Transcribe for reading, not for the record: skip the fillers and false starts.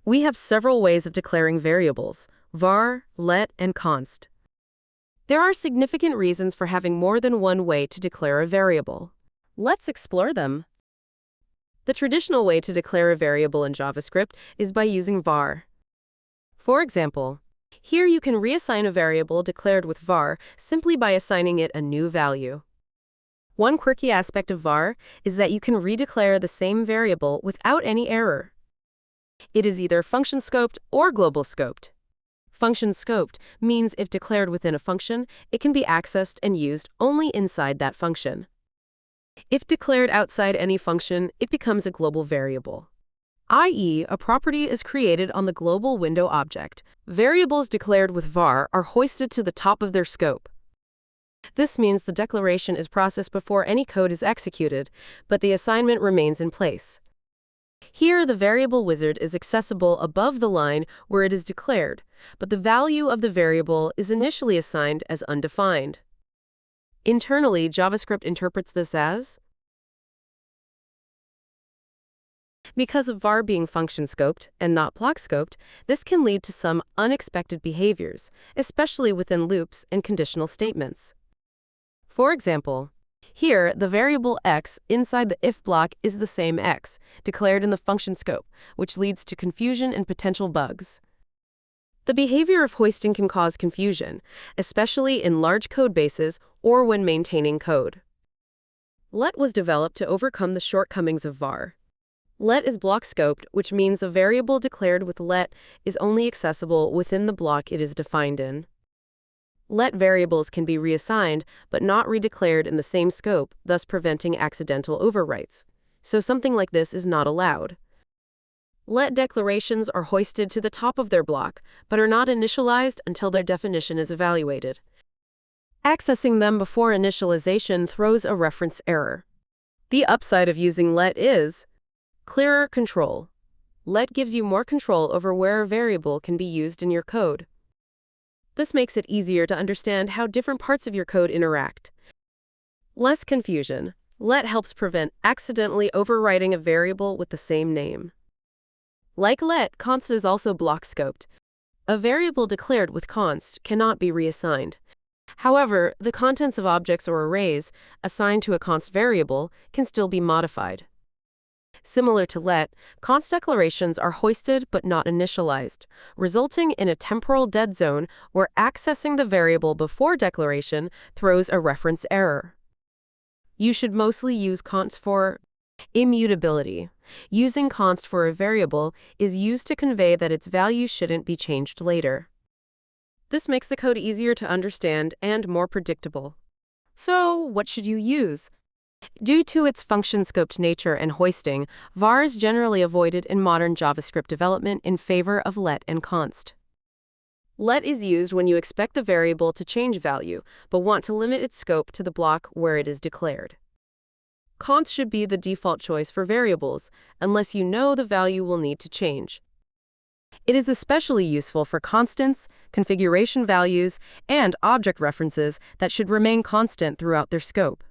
We have several ways of declaring variables: var, let, and const. There are significant reasons for having more than one way to declare a variable. Let's explore them. The traditional way to declare a variable in JavaScript is by using var. For example, here you can reassign a variable declared with var simply by assigning it a new value. One quirky aspect of var is that you can redeclare the same variable without any error. It is either function scoped or global scoped. Function scoped means if declared within a function, it can be accessed and used only inside that function. If declared outside any function, it becomes a global variable, i.e., a property is created on the global window object. Variables declared with var are hoisted to the top of their scope. This means the declaration is processed before any code is executed, but the assignment remains in place. Here, the variable wizard is accessible above the line where it is declared, but the value of the variable is initially assigned as undefined. Internally, JavaScript interprets this as, because of var being function scoped and not block scoped, this can lead to some unexpected behaviors, especially within loops and conditional statements. For example, here, the variable x inside the if block is the same x, declared in the function scope, which leads to confusion and potential bugs. The behavior of hoisting can cause confusion, especially in large code bases or when maintaining code. Let was developed to overcome the shortcomings of var. Let is block scoped, which means a variable declared with let is only accessible within the block it is defined in. Let variables can be reassigned, but not redeclared in the same scope, thus preventing accidental overwrites. So something like this is not allowed. Let declarations are hoisted to the top of their block, but are not initialized until their definition is evaluated. Accessing them before initialization throws a reference error. The upside of using let is clearer control. Let gives you more control over where a variable can be used in your code. This makes it easier to understand how different parts of your code interact. Less confusion. Let helps prevent accidentally overwriting a variable with the same name. Like let, const is also block scoped. A variable declared with const cannot be reassigned. However, the contents of objects or arrays assigned to a const variable can still be modified. Similar to let, const declarations are hoisted but not initialized, resulting in a temporal dead zone where accessing the variable before declaration throws a reference error. You should mostly use const for immutability. Using const for a variable is used to convey that its value shouldn't be changed later. This makes the code easier to understand and more predictable. So, what should you use? Due to its function-scoped nature and hoisting, var is generally avoided in modern JavaScript development in favor of let and const. Let is used when you expect the variable to change value, but want to limit its scope to the block where it is declared. Const should be the default choice for variables, unless you know the value will need to change. It is especially useful for constants, configuration values, and object references that should remain constant throughout their scope.